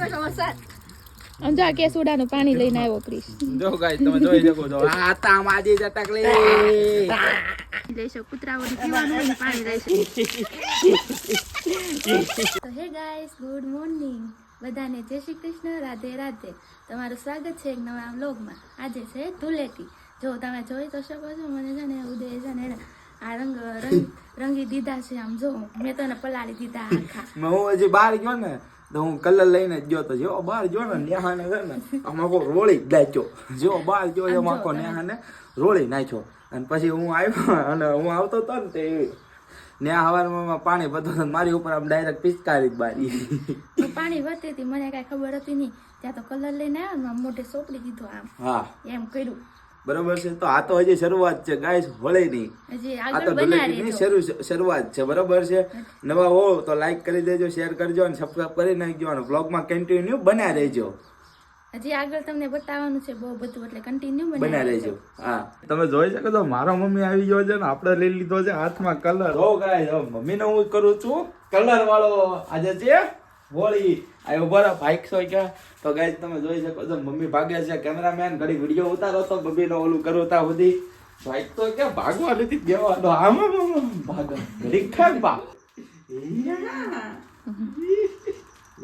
સમજો આ કેસુડાનું પાણી લઈને આવ્યો ક્રિશ. જો ગાઈસ તમે જોઈ શકો છો આ તા માજી જટકલી લેશો કૂતરાઓને પીવાનું હોય ને પાણી લેશો. તો હે ગાઈસ ગુડ મોર્નિંગ બધાને જય શ્રી કૃષ્ણ રાધે રાધે. તમારું સ્વાગત છે એક નવા વ્લોગમાં. આજે છે ધૂળેટી. જો તમે જોઈ તો શકો છો મને છે ને ઉદય છે ને આ રંગી દીધા છે. આમ જો મેં તો એને પલાળી દીધા આખા. હું હજી બહાર ગયો ને તો હું કલર લઈને જ ગયો તો જેવો બહાર ગયો ને નેહાને છે ને આમાં રોળી જ નાખ્યો. જેવો બહાર ગયો એમાં આખો નેહાને રોળી નાખ્યો. અને પછી હું આવ્યો અને હું આવતો હતો ને તે નેહા હવારમાં પાણી બધું મારી ઉપર આમ ડાયરેક્ટ પિચકારી જ બારી. પાણી વધતી હતી મને કઈ ખબર હતી નહીં. ત્યાં તો કલર લઈને આવ્યો આમ મોઢે સોપડી દીધો આમ. હા એમ કર્યું. બરોબર છે. તો આ તો હજી શરૂઆત છે ગાઈસ, હોળીની. હજી આ આગળ તો બનાવી ધૂળેટીની શરૂઆત છે. બરોબર છે. નવા હો તો લાઈક કરી દેજો, શેર કરજો અને સબસ્ક્રાઇબ કરી નાખજો અને વ્લોગમાં કન્ટિન્યુ બન્યા રહેજો. હજી આગળ તમને બતાવવાનું છે બહુ બધું એટલે કન્ટિન્યુ બન્યા રહેજો. હા તમે જોઈ શકો છો મારો મમ્મી આવી ગયો છે ને આપણે લઈ લીધો છે હાથમાં કલર. હો ગાઈસ મમ્મીને હું કરું છું કલર વાળો. આજે છે હોળી. આ ઉભા બાઈક સો ક્યાં તો ગાઈસ તમે જોઈ શકો છો મમ્મી ભાગે છે. કેમેરામેન ઘડી વિડીયો ઉતારો તો મમ્મીનો ઓલું કરું તા સુધી બાઈક તો ક્યાં ભાગવા નથી દેવાનો. આમાં ભાગ ઘડી ખાય બા.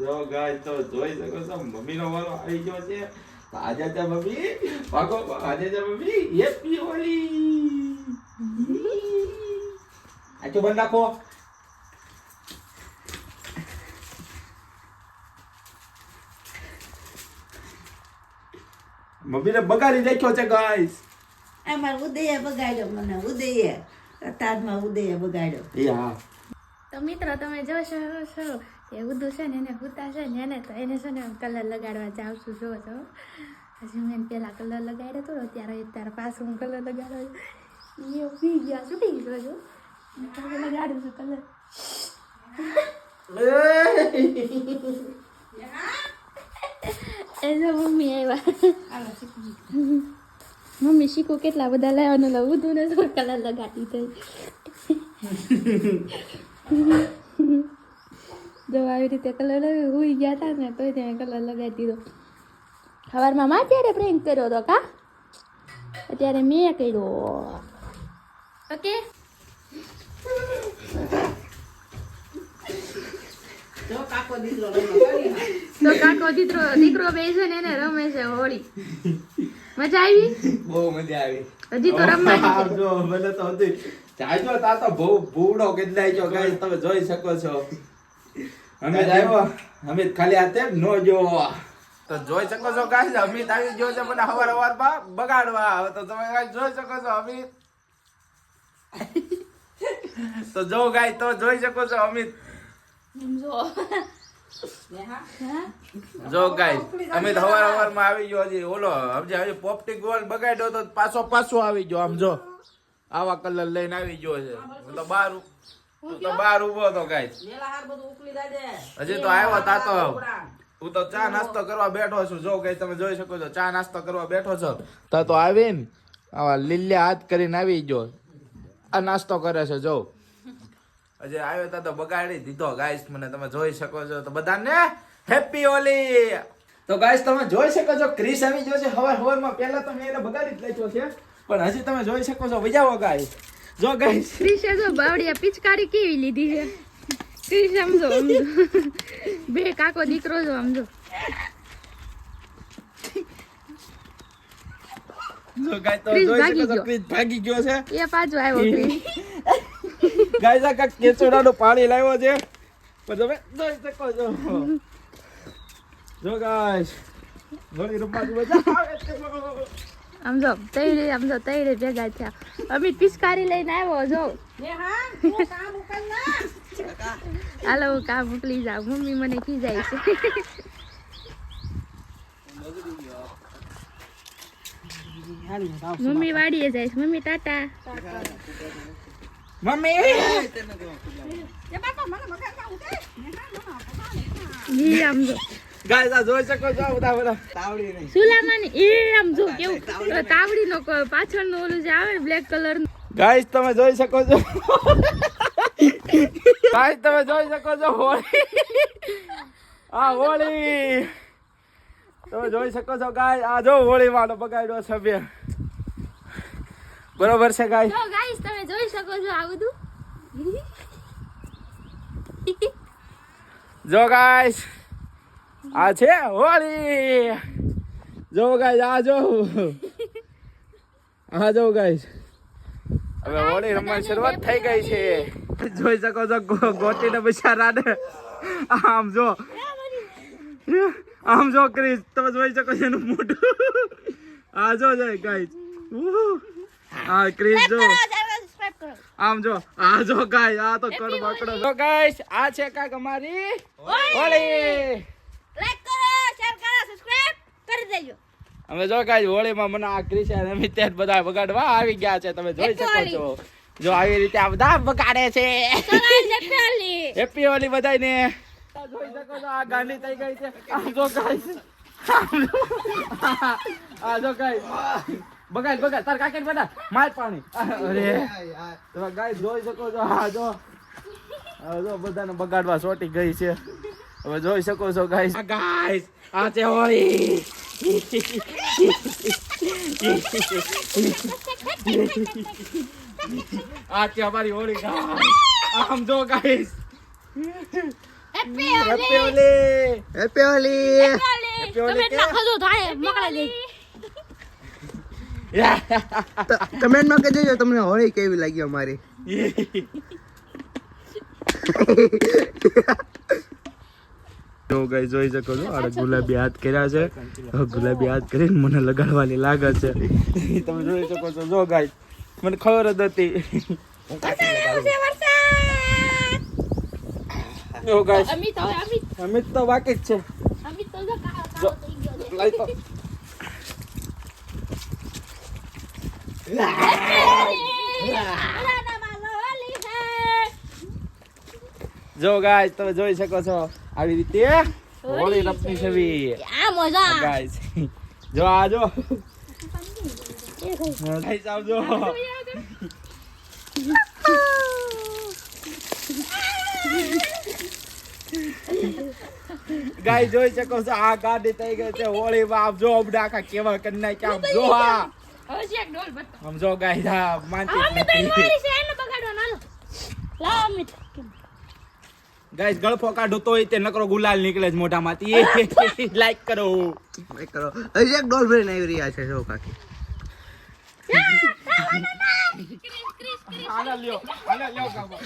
જો ગાઈસ તો જોઈ શકો છો મમ્મીનો વાળો આવી ગયો છે. આજે છે મમ્મી ભાગો. આજે છે મમ્મી હેપી હોળી. આચો બંધ નાખો. મમ્મીને બગાડી નાખ્યો છે ગાઈસ. અમાર ઉદય બગાડ્યો મને. ઉદય તાજમાં ઉદય બગાડ્યો. હા તો મિત્રો તમે જોશો છો એ ઉદુ છે ને એને હુતા છે ને એને તો એને છે ને કલર લગાડવા જાઉં છું. જો છો હજી મેં પેલા કલર લગાડ્યો હતો ત્યારે પાછું હું કલર લગાડવા એ પી ગયા છૂટી ગયો છું. કલર લગાડું છું કલર. એ જો મમ્મી આવ્યા. મમ્મી શીખો કેટલા બધા લાવવાનો ઉદુ ને શું કલર લગાડી થઈ. જો આવી રીતે કલર હુઈ ગયા હતા ને તો ત્યાં કલર લગાવી દીધો. સવારમાં માં ત્યારે પ્રેન્ક કર્યો હતો કા અત્યારે મેં કર્યો. ઓકે જો કાકો દીકરો તો કાકો દીકરો બે છે ને એને રમે છે હોળી. મજા આવી? બહુ મજા આવી. હજી તો રમવાની છે. જો મને તો હતી જાજો તા તો બહુ ભૂડો કેટલાય ગયો ગાઈસ તમે જોઈ શકો છો. અમિત આવ્યો. અમિત ખાલી હાથે નો જો તો જોઈ શકો છો ગાઈસ અમિત આવી ગયો છે મને હવારમાં બગાડવા. તો તમે ગાઈસ જોઈ શકો છો અમિત. તો જો ગાઈસ તો જોઈ શકો છો અમિત. જો ગાઈસ અમિત હવારમાં આવી ગયો. હજી ઓલો હજી પોપટી ગોળ બગાડ્યો તો પાછો આવી ગયો. આમ જો આવા કલર લઈને આવી ગયો છે. હું તો બહાર ઉભો હતો ગાઈસ. હજી તો આવ્યો તા તો હું તો ચા નાસ્તો કરવા બેઠો છું. જો ગાઈસ તમે જોઈ શકો છો ચા નાસ્તો કરવા બેઠો છો તા તો આવીને આવા લીલા હાથ કરીને આવી ગયો. આ નાસ્તો કરે છે જો. હજી આવ્યો તા તો બગાડી દીધો ગાઈસ મને તમે જોઈ શકો છો. તો બધાને હેપી હોલી. તો ગાઈસ તમે જોઈ શકો છો ક્રિશ આવી ગયો છે હવારમાં. પહેલા તો મેં એને બગાડી જ લેજો છે પણ હજી તમે જોઈ શકો છો વિજાવો ગાઈસ. જો ગાઈસ ક્રિશે જો બાવડિયા પિચકારી કેવી લીધી છે. ક્રિશ સમજો બે કાકો દીકરો જો સમજો. જો ગાઈસ તો જોઈ શકો છો ક્રિશ ભાગી ગયો છે. એ પાછો આવ્યો ક્રિશ. ગાઈસ આ કેસોડાનું પાણી લાવ્યો છે પણ તમે જોઈ શકો છો. જો ગાઈસ ઘણી રમવાની મજા આવે છે. સમજો તૈરે ભેગા થયા. અમિત પિચકારી લઈને આવ્યો જો. હાલો હું કામ મોકલી જાઉં. મમ્મી મને ખીજાય છે. મમ્મી વાડીએ જાય છે. મમ્મી ટાટા. મમ્મી ઈ આમ જો ગાઈસ આ જોઈ શકો છો બધા તાવડી નહીં સુલામાની એ આમ જો કેવું તાવડીનો પાછળનો ઓલું જે આવે બ્લેક કલર. ગાઈસ તમે જોઈ શકો છો. ગાઈસ તમે જોઈ શકો છો હોળી આ હોળી તમે જોઈ શકો છો ગાય આ જો હોળી વાળો બગાડ્યો સભ્ય બરોબર છે ગાય જો ગાઈસ તમે જોઈ શકો છો આ બધું જો ગાઈસ આ છે હોળી જો ગાઈસ આ જો ગાઈસ હવે હોળી રમવાની શરૂઆત થઈ ગઈ છે જોઈ શકો છો ગોટીને બિચારાને આમ જો ક્રિસ તમે જોઈ શકો છો એનું મોઢું આ જો જાય ગાઈસ આ ક્રિસ જો આમ જો આ જો ગાઈસ આ તો કડ બકડો જો ગાઈસ આ છે કાક અમારી હોળી લાઈક કરો શેર કરો સબસ્ક્રાઇબ કરી દેજો અમે જો ગાઈસ હોળીમાં મને આ ક્રિસ અને મિત્યાર બધા બગાડવા આવી ગયા છે તમે જોઈ શકો છો જો આવી રીતે આ બધા બગાડે છે હેપી હોલી બધાને જોઈ શકો છો આ ગાંડી થઈ ગઈ છે આ જો ગાઈસ આ જો ગાઈસ બગાડ તાર કાકેટ બધા માર પાણી અરે તમે ગાઈસ જોઈ શકો છો આ જો બધાને બગાડવા સોટી ગઈ છે હવે જોઈ શકો છો ગાઈસ આ છે હોળી આ છે અમારી હોળી ગાઈસ આમ જો guys happy happy Holi happy Holi તમે એટલા ખજો થાય મકડા દે કમેન્ટમાં કહી દેજો તમને હોળી કેવી લાગી અમારી જો ગાઈસ જોઈ શકો છો આ ગુલાબી હાથ કર્યા છે ગુલાબી હાથ કરીને મને લગાડવાની લાગે છે તમે જોઈ શકો છો જો ગાઈસ મને ખબર જ હતી જો ગાઈસ અમિત તો બાકી જ છે જો લાઈ તો જો ગાઈસ તમે જોઈ શકો છો આવી રીતે હોળી રમની છવી આ મજા ગાઈસ જો આ જો ગાઈસ આવજો ગાઈસ જોઈ શકો છો આ ગાડી થઈ ગઈ છે હોળીમાં આપ જો અબડાકા કેવા કરી નાખ્યા આમ જો આ હવે છે એક ડોલ બતા આમ જો ગાઈસ આ માનતી અમે તો મારી છે એને બગાડવાનો લાવ અમિત ગાઈસ ગળફો કાઢો તોય તે નકરો ગુલાલ નીકળે છે મોઢામાંથી લાઈક કરો હજી એક ડોલ ભરીને આવી રહ્યા છે જો કાકી આના લ્યો કાબો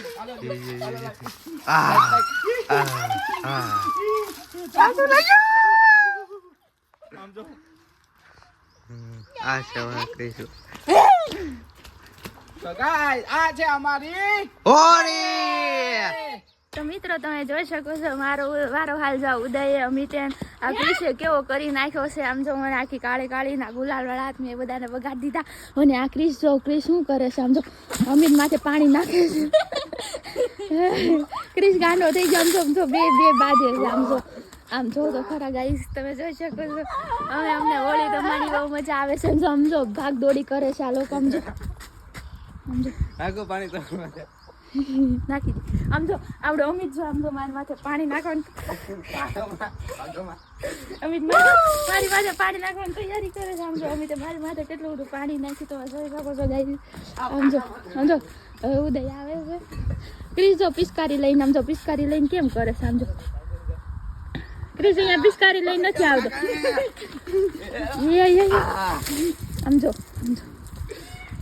આમ જો આ સેવા કહીશું તો ગાઈસ આ છે અમારી હોળી તો મિત્રો તમે જોઈ શકો છો મારો હાલ જાવ ઉદય અમિત આ ક્રિશે કેવો કરી નાખ્યો છે આમ જો મને આખી કાળી ના ગુલાલ વાળા હાથ મેં બધાને બગાડી દીધા અને આ ક્રિશ શું કરે છે આમ જો અમિત માથે પાણી નાખે છે ક્રિશ ગાંડો થઈ ગયો આમ જો બે બાજે આમ જો તો ખરા ગાઈસ તમે જોઈ શકો છો અમને હોળી રમવાની બહુ મજા આવે છે સમજો ભાગ દોડી કરે છે આ લોકો સમજો આગો પાણી તો નાખી દે આમ જો આવડો અમિત જો આમ જો મારી માથે પાણી નાખવાનું અમિત મારી માથે પાણી નાખવાની તૈયારી કરે છે આમ જો અમિતે મારી માથે કેટલું બધું પાણી નાખી તો જોઈ શકો છો ગાઈસ આમ જો હવે ઉદય આવે છે ક્રિશ જો પિચકારી લઈને આમ જો પિચકારી લઈને કેમ કરે છે આમ જો ક્રિશ અહીંયા પિચકારી લઈને નથી આવતો આમ જો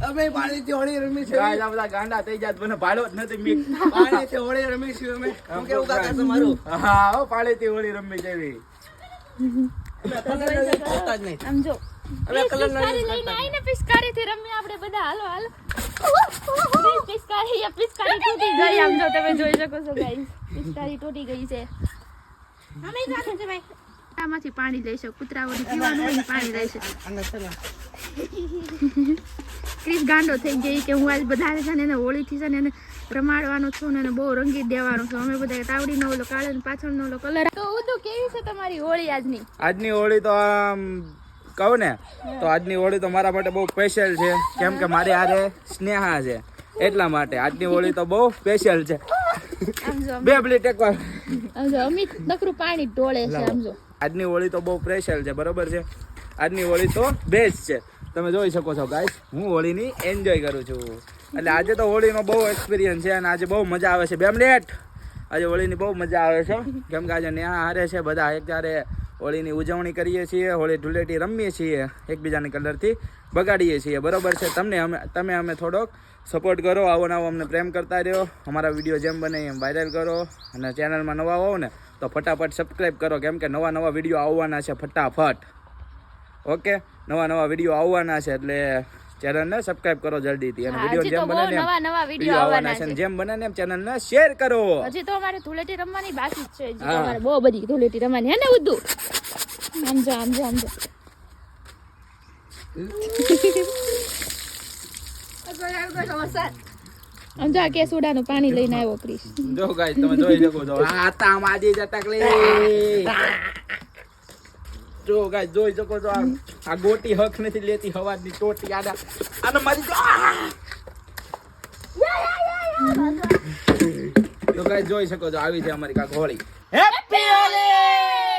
અમે પાણીથી હોળી રમી છે ગાઈસ આ બધા ગાંડા થઈ જાત મને ભાડો જ નથી મી પાણીથી હોળી રમી છે અમે હું કેવું કાકા તમારું હા હો પાળેથી હોળી રમી જેવી આમ જો પિચકારી લઈને આવીને પિચકારીથી રમી આપણે બધા હાલો પિચકારી તૂટી ગઈ આમ જો તમે જોઈ શકો છો ગાઈસ પિચકારી તૂટી ગઈ છે અમે જાણે છે ભાઈ આમાંથી પાણી લઈશ કૂતરાઓને પીવાનું હોય પાણી લઈશ ક્રિશ ગાંડો થઈ ગઈ કે હું આજ બધા છે ને એને હોળીથી છે ને એને રમાડવાનો છું ને એને બહુ રંગીત દેવાનો છું અમે બધા તાવડીનો ઓલો કાળો ને પાછળનો ઓલો કલર તો ઉદુ કેવી છે તમારી હોળી આજની હોળી તો આમ કહું ને તો આજની હોળી તો મારા માટે બહુ સ્પેશિયલ છે કેમ કે મારી હારે સ્નેહા છે એટલા માટે આજની હોળી તો બહુ સ્પેશિયલ છે આમ જો બે પ્લેટ એકવાર આમ જો અમિત નકરું પાણી ઢોળે છે આમ જો આજની હોળી તો બહુ સ્પેશિયલ છે, બરોબર છે. આજની હોળી તો બેસ્ટ છે. તમે જોઈ શકો છો ગાઈસ, હું હોળીની એન્જોય કરું છું. એટલે આજે તો હોળીનો બહુ એક્સપિરિયન્સ છે અને આજે બહુ મજા આવે છે. બેમલેટ આજે હોળીની બહુ મજા આવે છે, કેમ કે આજે ન્યા હારે છે બધા એક ત્યારે હોળીની ઉજવણી કરીએ છીએ, હોળી ધૂળેટી રમીએ છીએ, એકબીજાની કલરથી બગાડીએ છીએ, બરોબર છે. તમે અમે થોડોક સપોર્ટ કરો, આવો નવો અમને પ્રેમ કરતા રહ્યો. અમારા વિડીયો જેમ બને એમ વાયરલ કરો અને ચેનલમાં નવા હોવ ને તો ફટાફટ સબસ્ક્રાઈબ કરો, કેમ કે નવા વિડીયો આવવાના છે ફટાફટ. ઓકે, નવા વિડીયો આવવાના છે એટલે ચેનલને સબસ્ક્રાઇબ કરો જલ્દીથી અને વિડીયો જેમ બને ને નવા વિડીયો આવવાના છે. જેમ બને ને એમ ચેનલને શેર કરો. હજી તો અમારે ધૂળેટી રમવાની બાકી જ છે. હજી તો અમારે બહુ બધી ધૂળેટી રમવાની હે ને ઉદ્દુ. આમ જો સમજા કે સોડાનું પાણી લઈને આવ્યો ક્રિશ. જો ગાઈસ તમે જોઈ શકો છો, આ તા માજી જટકલી. જો ગાઈસ જોઈ શકો છો, આ ગોટી હક નથી લેતી, હવાની ટોટી આને મારી જો. તો ગાઈસ જોઈ શકો છો, આવી છે અમારી કાક હોળી. હેપી હોળી.